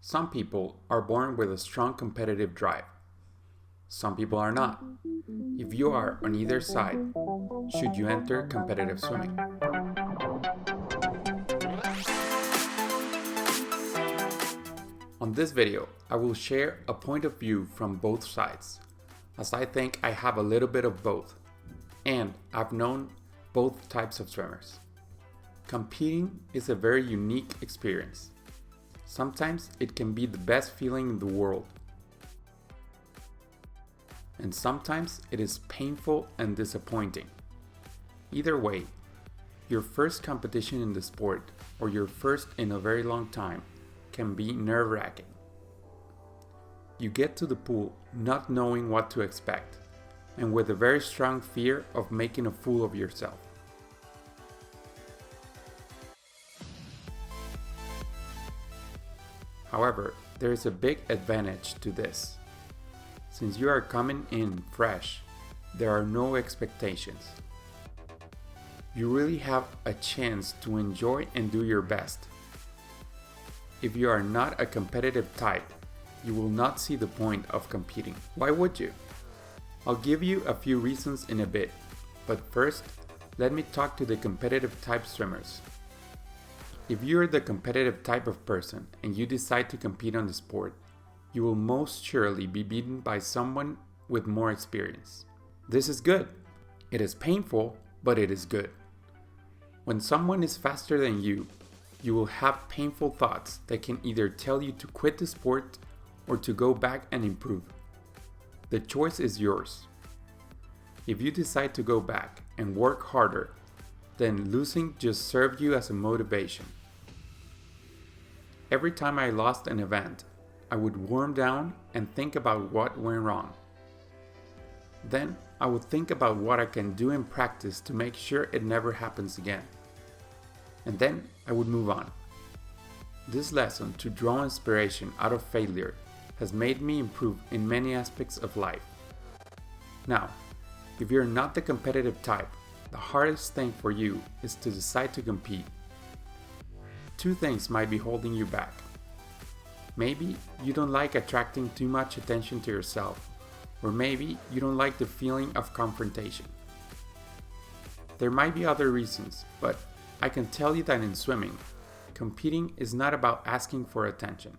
Some people are born with a strong competitive drive. Some people are not. If you are on either side, should you enter competitive swimming? On this video, I will share a point of view from both sides, as I think I have a little bit of both, and I've known both types of swimmers. Competing is a very unique experience. Sometimes it can be the best feeling in the world, and sometimes it is painful and disappointing. Either way, your first competition in the sport, or your first in a very long time, can be nerve-wracking. You get to the pool not knowing what to expect, and with a very strong fear of making a fool of yourself. However, there is a big advantage to this. Since you are coming in fresh, there are no expectations. You really have a chance to enjoy and do your best. If you are not a competitive type, you will not see the point of competing. Why would you? I'll give you a few reasons in a bit, but first, let me talk to the competitive type swimmers. If you're the competitive type of person and you decide to compete on the sport, you will most surely be beaten by someone with more experience. This is good. It is painful, but it is good. When someone is faster than you will have painful thoughts that can either tell you to quit the sport or to go back and improve. The choice is yours. If you decide to go back and work harder, then losing just served you as a motivation. Every time I lost an event, I would warm down and think about what went wrong. Then I would think about what I can do in practice to make sure it never happens again. And then I would move on. This lesson to draw inspiration out of failure has made me improve in many aspects of life. Now, if you're not the competitive type, the hardest thing for you is to decide to compete. Two things might be holding you back. Maybe you don't like attracting too much attention to yourself, or maybe you don't like the feeling of confrontation. There might be other reasons, but I can tell you that in swimming, competing is not about asking for attention.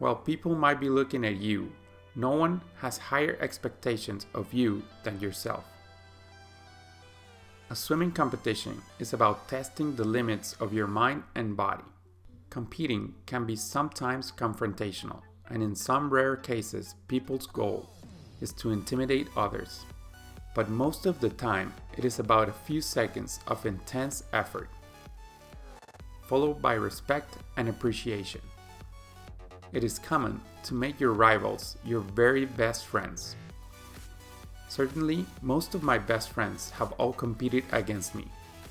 While people might be looking at you, no one has higher expectations of you than yourself. A swimming competition is about testing the limits of your mind and body. Competing can be sometimes confrontational, and in some rare cases, people's goal is to intimidate others. But most of the time, it is about a few seconds of intense effort, followed by respect and appreciation. It is common to make your rivals your very best friends. Certainly, most of my best friends have all competed against me.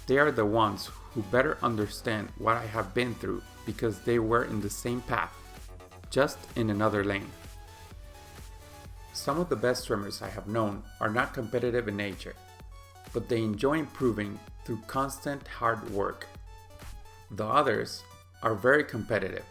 They are the ones who better understand what I have been through because they were in the same path, just in another lane. Some of the best swimmers I have known are not competitive in nature, but they enjoy improving through constant hard work. The others are very competitive,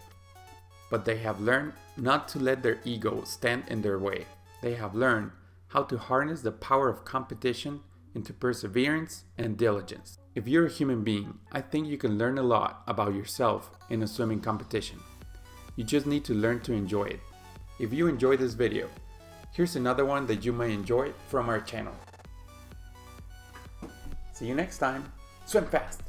but they have learned not to let their ego stand in their way. They have learned how to harness the power of competition into perseverance and diligence. If you're a human being, I think you can learn a lot about yourself in a swimming competition. You just need to learn to enjoy it. If you enjoyed this video, here's another one that you may enjoy from our channel. See you next time. Swim fast!